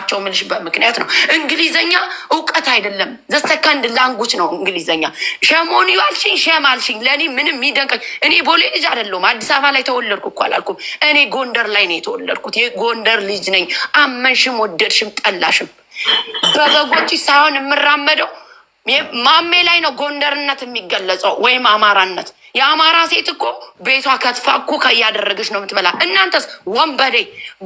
ናቸው ምልሽ በምክንያት ነው። እንግሊዘኛ እውቀት አይደለም፣ ዘሰከንድ ላንጉጅ ነው እንግሊዘኛ። ሸሞኒ አልሽኝ ሸም አልሽኝ ለእኔ ምንም የሚደንቀኝ እኔ ቦሌ ልጅ አይደለሁም። አዲስ አበባ ላይ ተወለድኩ እኮ አላልኩም። እኔ ጎንደር ላይ ነው የተወለድኩት። የጎንደር ልጅ ነኝ። አመንሽም ወደድሽም ጠላሽም በበጎች ሳይሆን የምራመደው ማሜ ላይ ነው ጎንደርነት የሚገለጸው ወይም አማራነት። የአማራ ሴት እኮ ቤቷ ከትፋ ኩካ እያደረገች ነው የምትበላ። እናንተስ ወንበዴ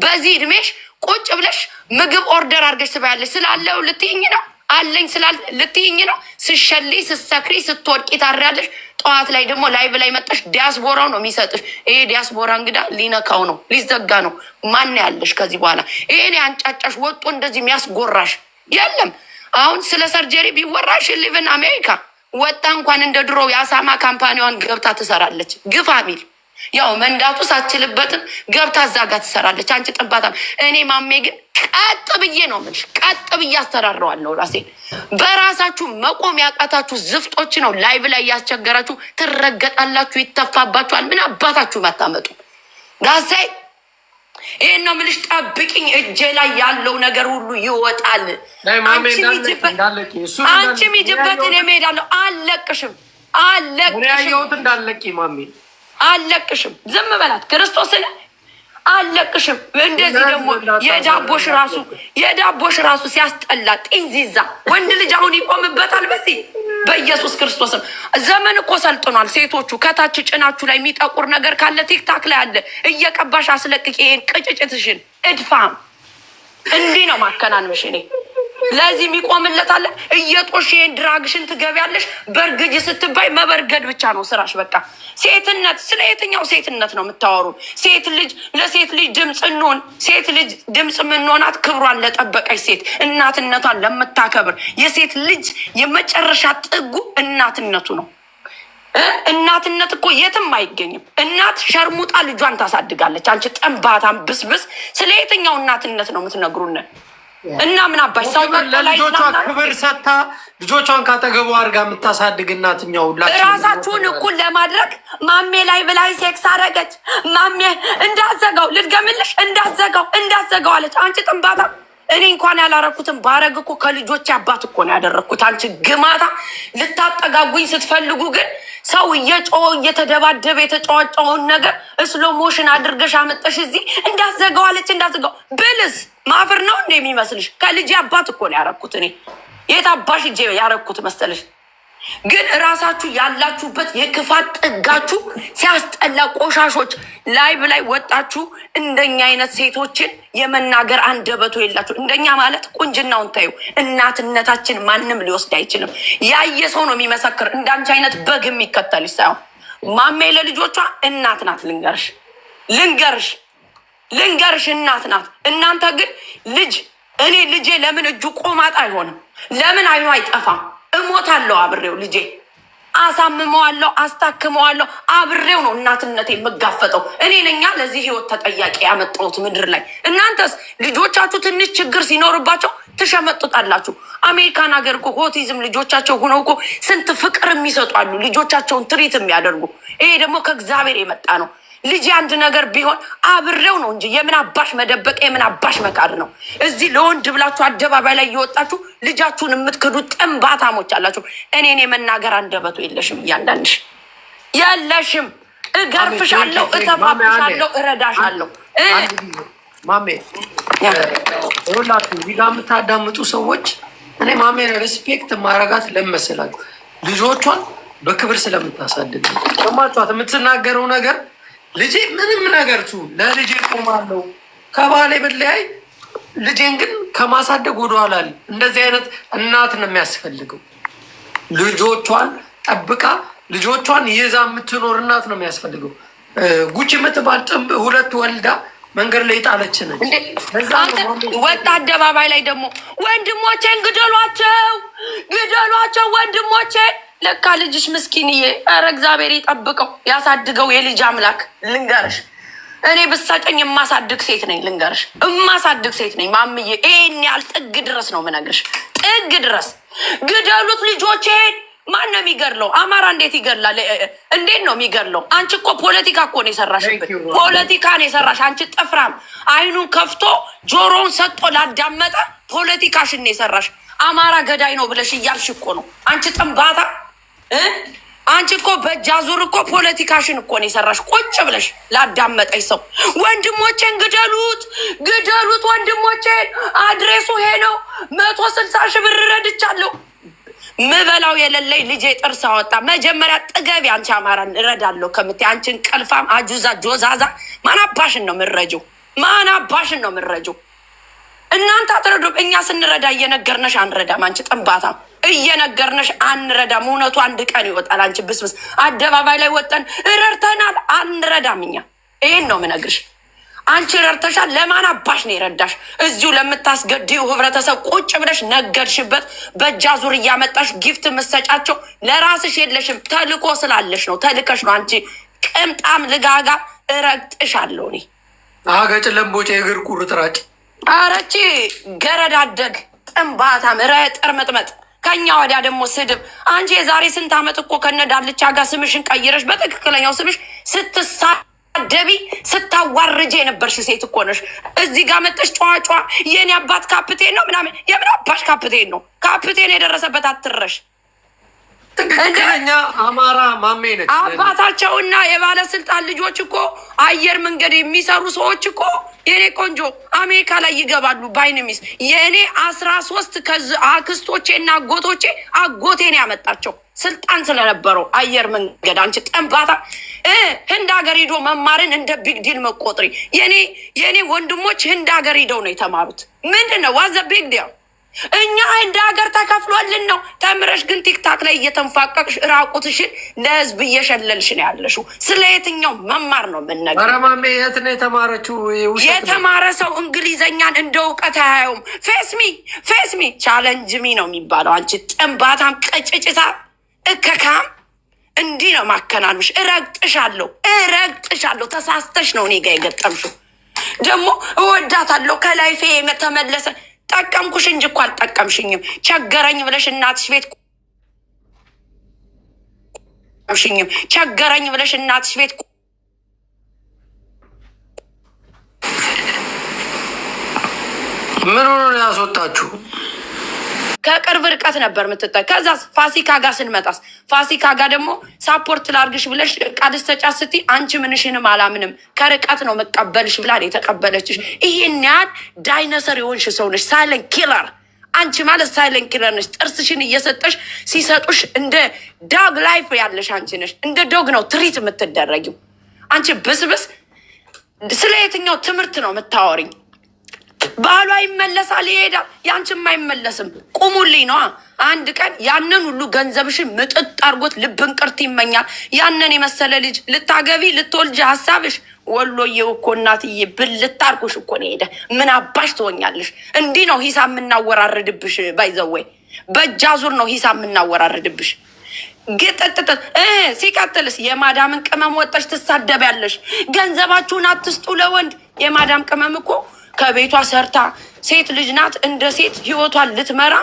በዚህ እድሜሽ ቁጭ ብለሽ ምግብ ኦርደር አድርገሽ ትበያለሽ። ስላለው ልትይኝ ነው አለኝ ስላል ልትይኝ ነው። ስሸልይ ስትሰክሪ ስትወድቂ ታሪያለሽ። ጠዋት ላይ ደግሞ ላይቭ ላይ መጠሽ ዲያስፖራው ነው የሚሰጥሽ። ይሄ ዲያስፖራ እንግዳ ሊነካው ነው ሊዘጋ ነው። ማን ያለሽ ከዚህ በኋላ ይሄን አንጫጫሽ ወጦ እንደዚህ የሚያስጎራሽ የለም። አሁን ስለ ሰርጀሪ ቢወራሽ ሊቭን አሜሪካ ወጣ እንኳን እንደ ድሮው የአሳማ ካምፓኒዋን ገብታ ትሰራለች። ግፋ ሚል ያው መንዳቱ ሳችልበትም ገብታ እዛ ጋር ትሰራለች። አንቺ ጥባታም። እኔ ማሜ ግን ቀጥ ብዬ ነው የምልሽ፣ ቀጥ ብዬ አስተዳድረዋለሁ ራሴን። በራሳችሁ መቆም ያቃታችሁ ዝፍጦች ነው ላይቭ ላይ ያስቸገራችሁ። ትረገጣላችሁ፣ ይተፋባችኋል። ምን አባታችሁ መታመጡ ጋሳይ ይህን ነው የምልሽ። ጠብቅኝ፣ እጄ ላይ ያለው ነገር ሁሉ ይወጣል። አንቺ ሚጅበት እኔ እሄዳለሁ። አልለቅሽም፣ አልለቅሽም። ዝም በላት ክርስቶስን አልለቅሽም። እንደዚህ ደግሞ የዳቦሽ ራሱ ሲያስጠላ ጢንዚዛ ወንድ ልጅ አሁን ይቆምበታል በዚህ በኢየሱስ ክርስቶስም። ዘመን እኮ ሰልጥኗል። ሴቶቹ ከታች ጭናችሁ ላይ የሚጠቁር ነገር ካለ ቲክታክ ላይ አለ። እየቀባሽ አስለቅቂ። ይሄን ቅጭጭትሽን እድፋም እንዲህ ነው ማከናንምሽ። እኔ ለዚህ የሚቆምለት አለ። እየጦሽ ይሄን ድራግሽን ትገቢያለሽ። በርግጅ ስትባይ መበርገድ ብቻ ነው ስራሽ። በቃ ሴትነት፣ ስለ የትኛው ሴትነት ነው የምታወሩ? ሴት ልጅ ለሴት ልጅ ድምፅ እንሆን። ሴት ልጅ ድምፅ የምንሆናት ክብሯን ለጠበቀች ሴት፣ እናትነቷን ለምታከብር የሴት ልጅ የመጨረሻ ጥጉ እናትነቱ ነው። እናትነት እኮ የትም አይገኝም። እናት ሸርሙጣ ልጇን ታሳድጋለች። አንቺ ጠንባታም ብስብስ ስለ የትኛው እናትነት ነው የምትነግሩን? እና ምን አባሽ ሰው ለልጆቿ ክብር ሰታ ልጆቿን ካጠገቡ አድርጋ የምታሳድግ እናትኛው ራሳችሁን እኩል ለማድረግ ማሜ ላይ ብላይ ሴክስ አረገች። ማሜ እንዳዘጋው ልድገምልሽ፣ እንዳዘጋው አለች። አንቺ ጥንባታ እኔ እንኳን ያላረኩትን ባረግ እኮ ከልጆች አባት እኮ ነው ያደረግኩት። አንቺ ግማታ ልታጠጋጉኝ ስትፈልጉ ግን ሰው እየጮኸ እየተደባደበ የተጫዋጫውን ነገር ስሎ ሞሽን አድርገሽ አመጠሽ እዚህ እንዳዘጋው አለች። እንዳዘጋው ብልስ ማፍር ነው እንደ የሚመስልሽ? ከልጅ አባት እኮ ነው ያረኩት። እኔ የት አባሽ እጄ ያረኩት መሰለሽ? ግን እራሳችሁ ያላችሁበት የክፋት ጥጋችሁ ሲያስጠላ ቆሻሾች ላይቭ ላይ ወጣችሁ እንደኛ አይነት ሴቶችን የመናገር አንደበቱ የላችሁ። እንደኛ ማለት ቁንጅናውን ታዩ። እናትነታችን ማንም ሊወስድ አይችልም። ያየ ሰው ነው የሚመሰክር። እንዳንቺ አይነት በግ የሚከተልሽ ሳይሆን ማሜ ለልጆቿ እናት ናት። ልንገርሽ እናት ናት። እናንተ ግን እኔ ልጄ ለምን እጁ ቆማጥ አይሆንም? ለምን አይኑ አይጠፋም? እሞታለሁ አብሬው ልጄ አሳምመዋለሁ፣ አስታክመዋለሁ። አብሬው ነው እናትነቴ የምጋፈጠው። እኔ ነኛ ለዚህ ህይወት ተጠያቂ ያመጣሁት ምድር ላይ። እናንተስ ልጆቻችሁ ትንሽ ችግር ሲኖርባቸው ትሸመጥጣላችሁ። አሜሪካን ሀገር እኮ ኦቲዝም ልጆቻቸው ሆነው እኮ ስንት ፍቅር የሚሰጡ አሉ፣ ልጆቻቸውን ትሪት የሚያደርጉ። ይሄ ደግሞ ከእግዚአብሔር የመጣ ነው። ልጅ አንድ ነገር ቢሆን አብሬው ነው እንጂ የምን አባሽ መደበቅ የምን አባሽ መካድ ነው? እዚህ ለወንድ ብላችሁ አደባባይ ላይ እየወጣችሁ ልጃችሁን የምትክዱ ጥንባታሞች አላችሁ። እኔን የመናገር አንደበቱ የለሽም። እያንዳንድሽ የለሽም። እገርፍሻለሁ፣ እተፋብሻለሁ፣ እረዳሻለሁ። ማሜ ሁላችሁ እዚህ ጋር የምታዳምጡ ሰዎች እኔ ማሜን ሪስፔክት ማረጋት ለመሰላችሁ ልጆቿን በክብር ስለምታሳድግ ሰማችኋት። የምትናገረው ነገር ልጄ ምንም ነገር ቱ ለልጄ ቆማለሁ። ከባሌ ብለያይ ልጄን ግን ከማሳደግ ወደኋላ። እንደዚህ አይነት እናት ነው የሚያስፈልገው። ልጆቿን ጠብቃ ልጆቿን ይዛ የምትኖር እናት ነው የሚያስፈልገው። ጉቺ የምትባል ጥንብ ሁለት ወልዳ መንገድ ላይ ጣለች ነች። ወጣ አደባባይ ላይ ደግሞ ወንድሞቼን ግደሏቸው ወንድሞቼን። ለካ ልጅሽ ምስኪንዬ፣ ኧረ እግዚአብሔር ይጠብቀው ያሳድገው። የልጅ አምላክ ልንገርሽ፣ እኔ ብሳጨኝ የማሳድግ ሴት ነኝ። ልንገርሽ የማሳድግ ሴት ነኝ ማምዬ። ይሄን ያህል ጥግ ድረስ ነው የምነግርሽ፣ ጥግ ድረስ። ግደሉት ልጆቼን፣ ማን ነው የሚገድለው? አማራ እንዴት ይገድላል? እንዴት ነው የሚገድለው? አንቺ እኮ ፖለቲካ እኮ ነው የሰራሽብን። ፖለቲካ ነው የሰራሽ አንቺ ጥፍራም። አይኑን ከፍቶ ጆሮውን ሰጥቶ ላዳመጠ ፖለቲካሽን ነው የሰራሽ። አማራ ገዳይ ነው ብለሽ እያልሽ እኮ ነው አንቺ ጥንባታ። አንቺ እኮ በእጅ አዙር እኮ ፖለቲካሽን እኮ ነው የሰራሽ። ቁጭ ብለሽ ላዳመጠኝ ሰው ወንድሞቼን ግደሉት፣ ግደሉት ወንድሞቼን፣ አድሬሱ ይሄ ነው፣ 160 ሺህ ብር ረድቻለሁ። ምበላው የሌለኝ ልጄ ጥርስ አወጣ። መጀመሪያ ጥገቢ አንቺ አማራን እረዳለሁ ከምትይ አንቺን ቀልፋም አጁዛ ጆዛዛ ማናባሽን ነው የምረጂው? ማናባሽን ነው የምረጂው? እናንተ አትረዱም። እኛ ስንረዳ እየነገርነሽ አንረዳም። አንቺ ጥንባታ እየነገርነሽ አንረዳም። እውነቱ አንድ ቀን ይወጣል። አንቺ ብስብስ አደባባይ ላይ ወጠን ረድተናል አንረዳም። እኛ ይሄን ነው የምነግርሽ። አንቺ ረድተሻል። ለማን አባሽ ነው የረዳሽ? እዚሁ ለምታስገድዩ ህብረተሰብ ቁጭ ብለሽ ነገድሽበት። በእጅ አዙር እያመጣሽ ጊፍት መሰጫቸው ለራስሽ የለሽም። ተልኮ ስላለሽ ነው። ተልከሽ ነው። አንቺ ቅምጣም ልጋጋ እረግጥሻለሁ እኔ አገጭ ለምቦጭ የእግር ቁርጥራጭ አረቺ ገረዳደግ ጥንባታም ረጥር መጥመጥ። ከኛ ወዲያ ደግሞ ስድብ። አንቺ የዛሬ ስንት ዓመት እኮ ከነዳልቻ ጋር ስምሽን ቀይረሽ በትክክለኛው ስምሽ ስትሳደቢ ስታዋርጄ የነበርሽ ሴት እኮ ነሽ። እዚህ ጋር መጠሽ ጨዋጫ የኔ አባት ካፕቴን ነው ምናምን። የምን አባሽ ካፕቴን ነው? ካፕቴን የደረሰበት አትረሽ። ትክክለኛ አማራ ማሜ ነች። አባታቸውና የባለስልጣን ልጆች እኮ አየር መንገድ የሚሰሩ ሰዎች እኮ የኔ ቆንጆ አሜሪካ ላይ ይገባሉ። ባይንሚስ የእኔ 13 አክስቶቼና አጎቶቼ አጎቴን ያመጣቸው ስልጣን ስለነበረው አየር መንገድ። አንቺ ጠንባታ ህንድ ሀገር ሂዶ መማርን እንደ ቢግ ዲል መቆጥሪ። የኔ ወንድሞች ህንድ ሀገር ሂደው ነው የተማሩት። ምንድን ነው ዋዘ ቢግ ዲል? እኛ እንደ ሀገር ተከፍሎልን ነው። ተምረሽ ግን ቲክታክ ላይ እየተንፋቀቅሽ ራቁትሽን ለህዝብ እየሸለልሽ ነው ያለሽው። ስለ የትኛው መማር ነው የምንነግር? ኧረ ማሜ የት ነው የተማረችው? የተማረ ሰው እንግሊዘኛን እንደ እውቀት አያየውም። ፌስሚ ቻለንጅ ሚ ነው የሚባለው። አንቺ ጥንባታም ቀጭጭታ እከካም እንዲህ ነው ማከናንሽ። እረግጥሻለሁ። ተሳስተሽ ነው እኔ ጋ የገጠምሽው። ደግሞ እወዳታለሁ ከላይፌ ተመለሰ። ጠቀምኩሽ እንጂ እኮ አልጠቀምሽኝም። ቸገረኝ ብለሽ እናትሽ ቤት ምን ሆኖ ነው ያስወጣችሁ? ከቅርብ ርቀት ነበር የምትጠ ከዛ ፋሲካ ጋር ስንመጣስ ፋሲካ ጋር ደግሞ ሳፖርት ላርግሽ ብለሽ ቃልስ ተጫስ ስትይ አንቺ ምንሽንም አላምንም ከርቀት ነው መቀበልሽ ብላ የተቀበለችሽ። ይሄን ያህል ዳይኖሰር የሆንሽ ሰው ነሽ። ሳይለንት ኪለር አንቺ ማለት ሳይለንት ኪለር ነሽ። ጥርስሽን እየሰጠሽ ሲሰጡሽ እንደ ዶግ ላይፍ ያለሽ አንቺ ነሽ። እንደ ዶግ ነው ትሪት የምትደረጊው አንቺ ብስብስ። ስለ የትኛው ትምህርት ነው የምታወሪኝ? ባሏ ይመለሳል ይሄዳል። ያንቺም አይመለስም። ቁሙልኝ ነዋ። አንድ ቀን ያንን ሁሉ ገንዘብሽን ምጥጥ አርጎት ልብን ቅርት ይመኛል። ያንን የመሰለ ልጅ ልታገቢ ልትወልጅ ሀሳብሽ ወሎዬው እኮ እናትዬ ብልት አርጎሽ እኮ ነው ሄደ። ምን አባሽ ትሆኛለሽ? እንዲህ ነው ሂሳብ የምናወራርድብሽ። ባይዘወይ በእጅ አዙር ነው ሂሳብ የምናወራርድብሽ። ግጥጥጥ ሲቀጥልስ የማዳምን ቅመም ወጠሽ ትሳደቢያለሽ። ገንዘባችሁን አትስጡ ለወንድ። የማዳም ቅመም እኮ ከቤቷ ሰርታ ሴት ልጅ ናት። እንደ ሴት ህይወቷን ልትመራ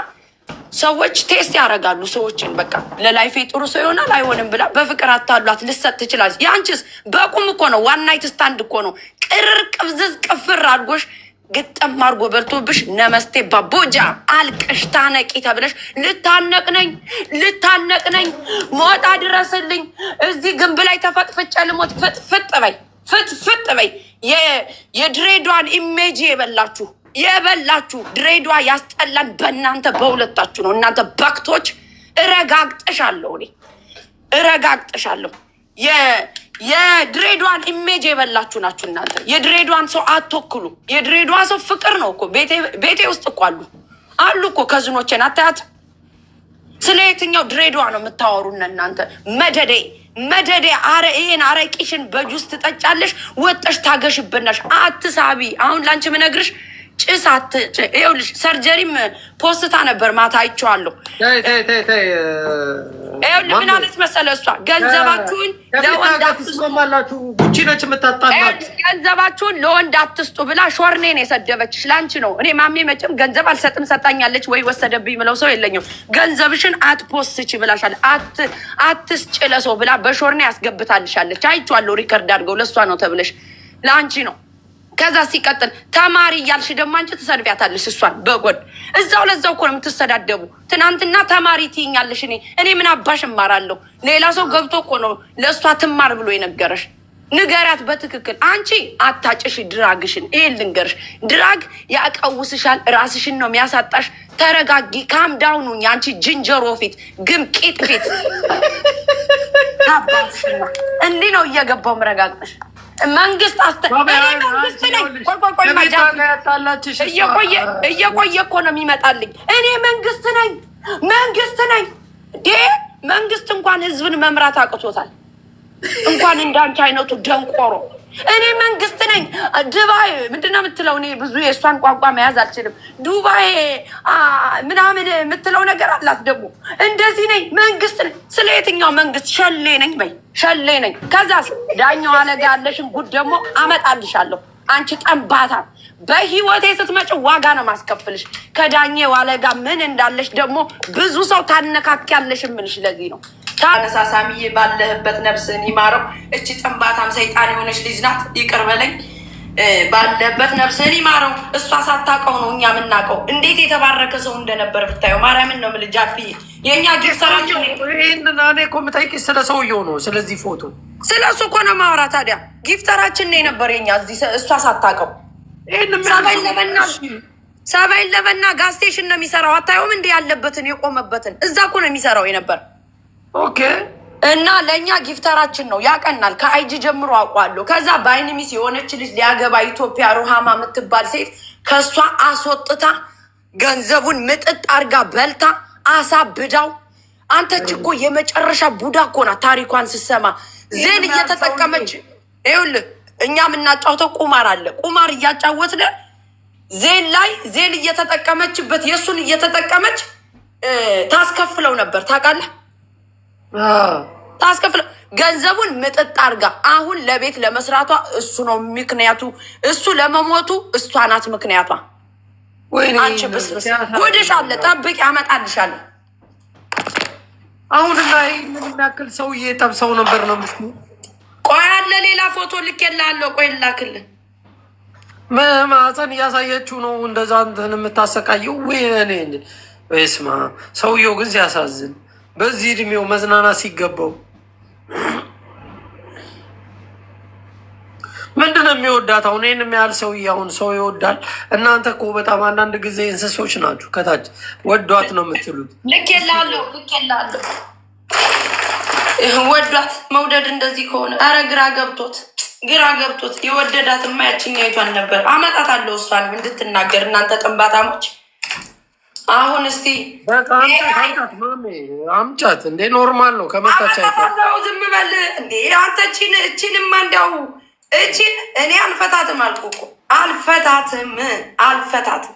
ሰዎች ቴስት ያደርጋሉ። ሰዎችን በቃ ለላይፌ ጥሩ ሰው ይሆናል አይሆንም ብላ በፍቅር አታሏት ልሰጥ ትችላለች። ያንቺስ በቁም እኮ ነው። ዋን ናይት ስታንድ እኮ ነው። ቅርር ቅብዝዝ ቅፍር አድርጎሽ ግጥም አድርጎ በልቶብሽ ነመስቴ ባቦጃ አልቀሽ ታነቂ ተብለሽ ልታነቅነኝ ሞጣ ድረስልኝ እዚህ ግንብ ላይ ተፈጥፍጨ ልሞት ፍጥፍጥ በይ። የድሬዷን ኢሜጅ የበላችሁ ድሬዷ ያስጠላን በእናንተ በሁለታችሁ ነው። እናንተ በክቶች እረጋግጥሻለሁ። የድሬዷን ኢሜጅ የበላችሁ ናችሁ እናንተ። የድሬዷን ሰው አትወክሉ። የድሬዷ ሰው ፍቅር ነው እኮ ቤቴ ውስጥ እኮ አሉ እኮ ከዝኖቼን አታያት። ስለ የትኛው ድሬዷ ነው የምታወሩን እናንተ? መደዴ ይሄን አረቂሽን በጁስ ትጠጫለሽ፣ ወጠሽ ታገሽብናሽ። አትሳቢ። አሁን ላንቺ ምነግርሽ ጭስ ይኸውልሽ፣ ሰርጀሪም ፖስታ ነበር ማታ አይቼዋለሁ። ምን አለች መሰለህ? እሷ ገንዘባችሁን ለወንድ አትስማማላችሁ፣ ጉቺ ነች የምታጣላት። ገንዘባችሁን ለወንድ አትስጡ ብላ ሾርኔን የሰደበችሽ ላንቺ ነው። እኔ ማሜ መቼም ገንዘብ አልሰጥም ሰጣኛለች ወይ ወሰደብኝ ምለው ሰው የለኝም። ገንዘብሽን አትፖስች ብላሻል፣ አትስጭ ለሰው ብላ በሾርኔ ያስገብታልሻለች። አይቼዋለሁ፣ ሪከርድ አድርገው ለእሷ ነው ተብለሽ ለአንቺ ነው። ከዛ ሲቀጥል ተማሪ እያልሽ ደግሞ አንቺ ትሰድቢያታለሽ እሷን በጎን እዛው ለዛው እኮ ነው የምትሰዳደቡ። ትናንትና ተማሪ ትይኛለሽ፣ እኔ ምን አባሽ እማራለሁ? ሌላ ሰው ገብቶ እኮ ነው ለእሷ ትማር ብሎ የነገረሽ። ንገሪያት በትክክል። አንቺ አታጭሽ ድራግሽን። ይሄ ልንገርሽ፣ ድራግ ያቀውስሻል፣ ራስሽን ነው የሚያሳጣሽ። ተረጋጊ፣ ካም ዳውኑ። አንቺ ዝንጀሮ ፊት፣ ግምቂጥ ፊት እንዲህ ነው እየገባው ምረጋግጠሽ መንግስት መንግስት ነኝ። እየቆየ እኮ ነው የሚመጣልኝ። እኔ መንግስት ነኝ መንግስት እንኳን ህዝብን መምራት አቅቶታል። እንኳን እንዳንቺ አይነቱ ደንቆሮ። እኔ መንግስት ነኝ። ዱባይ ምንድን ነው የምትለው? እኔ ብዙ የእሷን ቋንቋ መያዝ አልችልም። ዱባይ ምናምን የምትለው ነገር አላት ደግሞ። እንደዚህ ነኝ፣ መንግስት ነኝ። ስለ የትኛው መንግስት? ሸሌ ነኝ በይ፣ ሸሌ ነኝ። ከዛስ ዳኛው አለጋ ያለሽን ጉድ ደግሞ አመጣልሻለሁ። አንቺ ጠንባታ፣ በህይወቴ ስትመጪ ዋጋ ነው ማስከፍልሽ። ከዳኘ ዋለጋ ምን እንዳለሽ ደግሞ ብዙ ሰው ታነካኪያለሽ የምልሽ ለዚህ ነው። ታነሳሳሚዬ ባለህበት ነፍስን ይማረው። እቺ ጥንባታም ሰይጣን የሆነች ልጅ ናት። ይቅር በለኝ። ባለበት ነፍስን ይማረው። እሷ ሳታውቀው ነው እኛ የምናውቀው። እንዴት የተባረከ ሰው እንደነበር ብታየው። ማርያምን ነው የምልህ ጃፒ። የእኛ ጊፍተራችን እኔ እኮ የምጠይቅሽ ስለ ሰውየው ነው። ስለዚህ ፎቶ ስለ እሱ እኮ ነው ማውራ። ታዲያ ጊፍተራችን ነው የነበር የኛ እዚህ እሷ ሳታውቀው። ሰባይን ለበና ጋዝ ስቴሽን ነው የሚሰራው። አታየውም? እንዲህ ያለበትን የቆመበትን እዛ እኮ ነው የሚሰራው የነበር። ኦኬ። እና ለእኛ ጊፍተራችን ነው። ያቀናል። ከአይጂ ጀምሮ አውቋለሁ። ከዛ በአይንሚስ የሆነች ልጅ ሊያገባ ኢትዮጵያ ሩሃማ የምትባል ሴት ከእሷ አስወጥታ ገንዘቡን ምጥጥ አርጋ በልታ አሳብዳው። አንተች እኮ የመጨረሻ ቡዳ እኮ ናት። ታሪኳን ስሰማ ዜን እየተጠቀመች ይኸውልህ፣ እኛ የምናጫውተው ቁማር አለ። ቁማር እያጫወትን ዜን እየተጠቀመችበት የእሱን እየተጠቀመች ታስከፍለው ነበር። ታውቃለህ? ታስከፍለው ገንዘቡን ምጥጥ አርጋ። አሁን ለቤት ለመስራቷ እሱ ነው ምክንያቱ። እሱ ለመሞቱ እሷ ናት ምክንያቷ። አንቺ ብስብስ ጉድሽ አለ። ጠብቅ፣ ያመጣልሻለሁ። አሁን ላይ ምን የሚያክል ሰውዬ ጠብሰው ነበር ነው ምስ ቆይ አለ ሌላ ፎቶ ልኬልሃለሁ። ቆይ ላክልህ። ማህፀን እያሳየችው ነው እንደዛ እንትን የምታሰቃየው። ወይ ስማ፣ ሰውየው ግን ሲያሳዝን በዚህ እድሜው መዝናናት ሲገባው ምንድን ነው የሚወዳት? አሁን ይህን የሚያህል ሰውዬ አሁን ሰው ይወዳል? እናንተ እኮ በጣም አንዳንድ ጊዜ እንስሶች ናችሁ። ከታች ወዷት ነው የምትሉት። ልኬልሃለሁ። ወዷት መውደድ እንደዚህ ከሆነ ኧረ ግራ ገብቶት የወደዳትማ ያችኛይቷን ነበር። አመጣታለሁ እሷንም እንድትናገር። እናንተ ጥንባታሞች አሁን እስቲ አምጫት እንዴ! ኖርማል ነው ከመጣች ዝም በል እንዴ አንተ። እቺንማ እንዲያው እቺን እኔ አልፈታትም አልኩ እኮ አልፈታትም።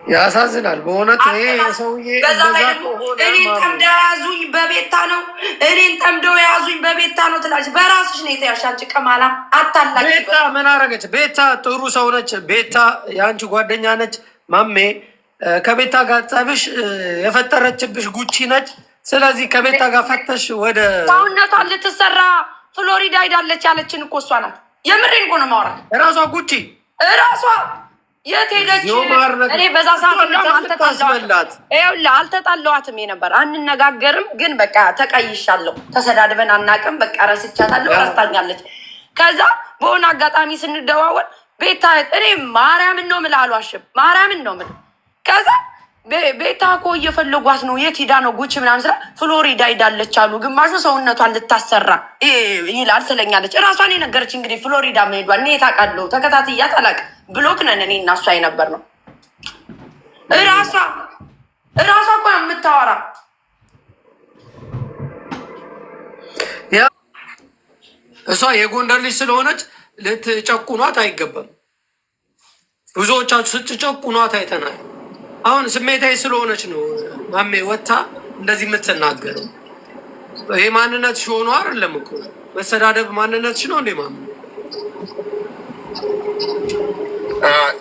ያሳዝናል በእውነት ይሄ ሰውዬ። እኔን ጠምደው የያዙኝ በቤታ ነው፣ እኔን ጠምደው የያዙኝ በቤታ ነው ትላለች። በራስሽ ነው የተያዝሽ አንቺ ቅማላ አታላቂ። ቤታ ምን አረገች? ቤታ ጥሩ ሰው ነች። ቤታ የአንቺ ጓደኛ ነች። ማሜ ከቤታ ጋር ጸብሽ የፈጠረችብሽ ጉቺ ነች። ስለዚህ ከቤታ ጋር ፈተሽ ወደ ሰውነቷን ልትሰራ ፍሎሪዳ ሄዳለች ያለችን እኮ እሷ ናት። የምሬን እኮ ነው የማወራት። እራሷ ጉቺ እራሷ የት ሄደች? እኔ በዛ ሰዓት አልተጣለዋትም ነበር። አንነጋገርም ግን በቃ ተቀይሻለሁ። ተሰዳድበን አናውቅም። በቃ ረስቻታለሁ። ረስታኛለች። ከዛ በሆነ አጋጣሚ ስንደዋወል ቤታ እኔ ማርያምን ነው የምልህ፣ አልዋሽም። ማርያምን ነው የምልህ። ከዛ ቤታ እኮ እየፈለጓት ነው። የት ሄዳ ነው ጉቺ ምናምን ስራ ፍሎሪዳ ሄዳለች አሉ። ግማሹ ሰውነቷን ልታሰራ ይላል ትለኛለች። እራሷን የነገረች እንግዲህ ፍሎሪዳ መሄዷን እኔ ታውቃለሁ። ተከታትያት አላውቅም። ብሎክ ነን እኔ እና እሷ የነበር ነው። እራሷ እኮ የምታወራ እሷ የጎንደር ልጅ ስለሆነች ልትጨቁኗት አይገባም። ብዙዎቻችሁ ስትጨቁኗት አይተናል። አሁን ስሜታዊ ስለሆነች ነው ማሜ ወታ እንደዚህ የምትናገረው? ይሄ ማንነትሽ ሆኖ አይደለም እኮ መሰዳደብ ማንነትሽ ነው እንዴ? ማም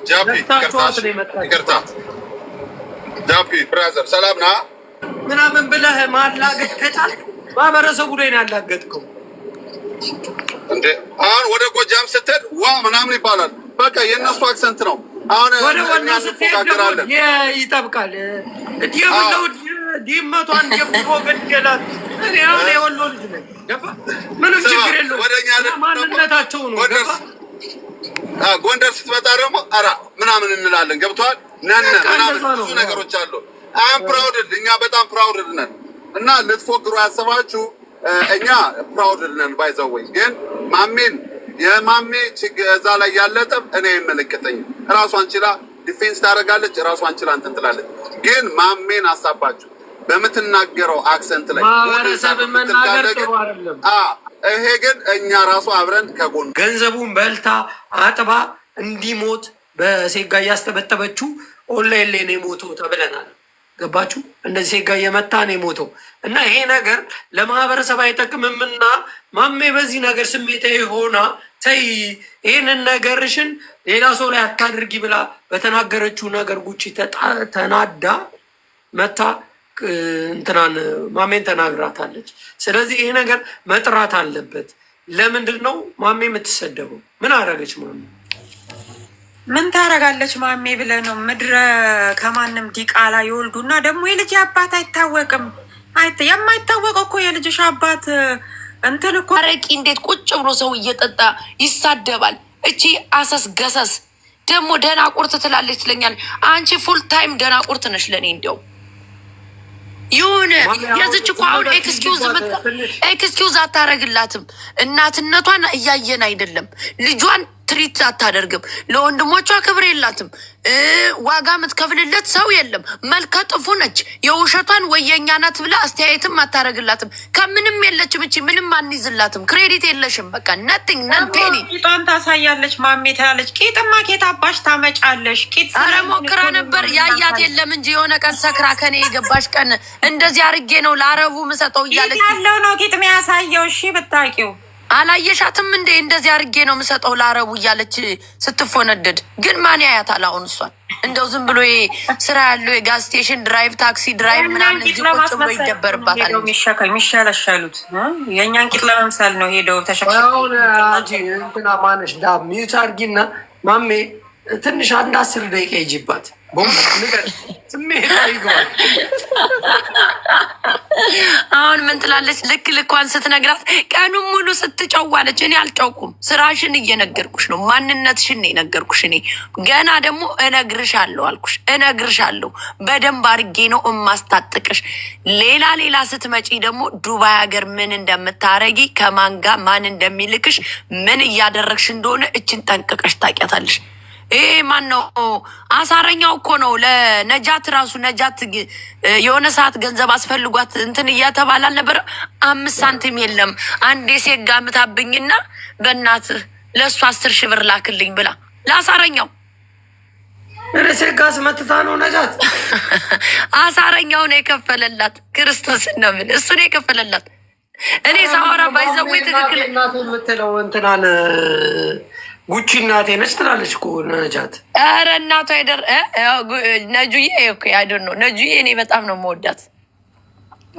ጃፒ ይቅርታ፣ ጃፒ ብራዘር ሰላም ና ምናምን ብለህ ማላገጥ ከቻልክ ማህበረሰቡ ላይ ነው ያላገጥከው እንዴ። አሁን ወደ ጎጃም ስትሄድ ዋ ምናምን ይባላል። በቃ የእነሱ አክሰንት ነው። አሁን ወደ ወሎ ስትሄድ ደግሞ ይጠብቃል። እንዲየምለው ዲመቷን ጀምሮ ገደላት። እኔ አሁን የወሎ ልጅ ነኝ። ገባ? ምንም ችግር የለውም። ማንነታቸው ነው። ጎንደር ስትመጣ ደግሞ አራ ምናምን እንላለን። ገብተዋል ነን ምናምን ብዙ ነገሮች አሉ። አም ፕራውድ እኛ በጣም ፕራውድ ነን እና ልትፎግሩ ያሰባችሁ እኛ ፕራውድ ነን። ባይዘወይ ግን ማሜን የማሜ እዛ ላይ ያለጠብ እኔ አይመለከተኝም። ራሷን ችላ ዲፌንስ ታደርጋለች። ራሷን ችላ እንትን ትላለች። ግን ማሜን አሳባችሁ በምትናገረው አክሰንት ላይ ማህበረሰብ መናገር ጥሩ አይደለም። ይሄ ግን እኛ ራሱ አብረን ከጎን ገንዘቡን በልታ አጥባ እንዲሞት በሴጋ እያስጠበጠበችው ኦንላይን ላይ ነው የሞተው ተብለናል። ገባችሁ? እንደዚህ ሴጋ እየመታ ነው የሞተው እና ይሄ ነገር ለማህበረሰብ አይጠቅምምና ማሜ በዚህ ነገር ስሜታዊ ሆና ተይ ይህንን ነገርሽን ሌላ ሰው ላይ አታድርጊ ብላ በተናገረችው ነገር ጉቺ ተናዳ መታ እንትናን ማሜን ተናግራታለች። ስለዚህ ይሄ ነገር መጥራት አለበት። ለምንድን ነው ማሜ የምትሰደበው? ምን አደረገች ማሜ? ምን ታረጋለች ማሜ ብለህ ነው? ምድረ ከማንም ዲቃላ ይወልዱና ደግሞ የልጅ አባት አይታወቅም። የማይታወቀው እኮ የልጅሽ አባት እንትን እኮ አረቂ እንዴት ቁጭ ብሎ ሰው እየጠጣ ይሳደባል? እቺ አሰስ ገሰስ ደግሞ ደህና ቁርት ትላለች ትለኛል። አንቺ ፉል ታይም ደህና ቁርት ነሽ ለእኔ። እንዲያው ይሁን የዝች እኮ አሁን ኤክስኪውዝ አታረግላትም። እናትነቷን እያየን አይደለም። ልጇን ትሪት አታደርግም። ለወንድሞቿ ክብር የላትም። ዋጋ የምትከፍልለት ሰው የለም። መልከ ጥፉ ነች። የውሸቷን ወየኛ ናት ብላ አስተያየትም አታረግላትም። ከምንም የለችም። እቺ ምንም አንይዝላትም። ክሬዲት የለሽም። በቃ ነቲንግ ነን ፔኒ። ቂጧን ታሳያለች ማሜ ትላለች። ቂጥማ ኬት አባሽ ታመጫለሽ? ቂጥ ኧረ ሞክራ ነበር ያያት የለም እንጂ የሆነ ቀን ሰክራ ከኔ የገባሽ ቀን እንደዚህ አርጌ ነው ለአረቡ ምሰጠው እያለች ያለው ነው ቂጥ የሚያሳየው። እሺ ብታቂው አላየሻትም እንዴ? እንደዚህ አርጌ ነው ምሰጠው ለአረቡ እያለች ስትፎነደድ። ግን ማን ያያታል? አሁን እሷን እንደው ዝም ብሎ ስራ ያለው የጋዝ ስቴሽን ድራይቭ፣ ታክሲ ድራይቭ ምናምን እዚህ ቁጭ ብሎ ይደበርባታል። የሚሻለሻሉት የእኛን ቂጥ ለመምሳል ነው ሄደው ተሸሁን እንትና ማነሽ ዳ ሚዩት አርጊና ማሜ ትንሽ 10 ደቂቃ ይጅባት አሁን ምን ትላለች? ልክ ልኳን ስትነግራት ቀኑን ሙሉ ስትጨዋለች። እኔ አልጨውኩም። ስራሽን እየነገርኩሽ ነው። ማንነትሽን ነው የነገርኩሽ። እኔ ገና ደግሞ እነግርሻለሁ አልኩሽ። እነግርሻለሁ በደንብ አርጌ ነው እማስታጥቅሽ። ሌላ ስትመጪ ደግሞ ዱባይ ሀገር ምን እንደምታረጊ ከማን ጋር ማን እንደሚልክሽ ምን እያደረግሽ እንደሆነ እችን ጠንቅቀሽ ታውቂያታለሽ። ይሄ ማን ነው? አሳረኛው እኮ ነው። ለነጃት ራሱ ነጃት የሆነ ሰዓት ገንዘብ አስፈልጓት እንትን እያተባለ አልነበረ? 5 ሳንቲም የለም አንዴ ሴጋ ምታብኝና በእናትህ ለእሱ 10 ሺህ ብር ላክልኝ ብላ ለአሳረኛው ሴጋ ስመትታ ነው ነጃት። አሳረኛው ነው የከፈለላት። ክርስቶስ ነው ምን እሱ ነው የከፈለላት። እኔ ሳወራ ባይዘዌ ትክክል የምትለው እንትናን ጉቺ እናቴ ነች ትላለች እኮ ነጃት። ኧረ እናቷ አይደር ነጁዬ እኮ አይደር ነው ነጁዬ። እኔ በጣም ነው የምወዳት።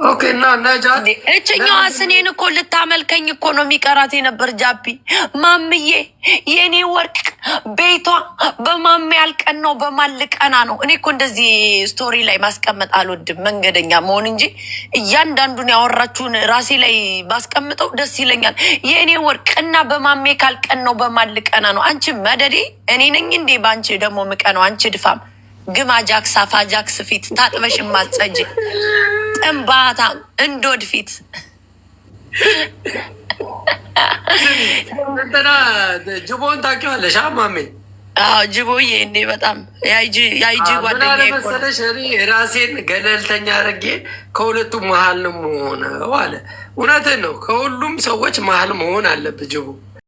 ኦኬ እና ነጃት እችኛዋ ስኔን እኮ ልታመልከኝ እኮ ነው የሚቀራት የነበር። ጃፒ ማምዬ የእኔ ወርቅ ቤቷ በማሜ ያልቀናው በማልቀና ነው። እኔ እኮ እንደዚህ ስቶሪ ላይ ማስቀመጥ አልወድም፣ መንገደኛ መሆን እንጂ እያንዳንዱን ያወራችሁን ራሴ ላይ ባስቀምጠው ደስ ይለኛል። የእኔ ወርቅ እና በማሜ ካልቀናው በማልቀና ነው። አንቺ መደዴ እኔ ነኝ እንዴ በአንቺ ደግሞ ምቀነው? አንቺ ድፋም ግማ ጃክስ አፋጃክስ ፊት ታጥበሽ ማጸጅ ጥንባታ እንዶድ ፊት እንትና ጅቦን ታውቂዋለሽ? ማሜ ጅቦዬ እንዴ በጣም ያይጂ ጓደኛ መሰለሽ። እኔ ራሴን ገለልተኛ አድርጌ ከሁለቱም መሀል ነው መሆን አለ። እውነትን ነው። ከሁሉም ሰዎች መሀል መሆን አለብህ ጅቦ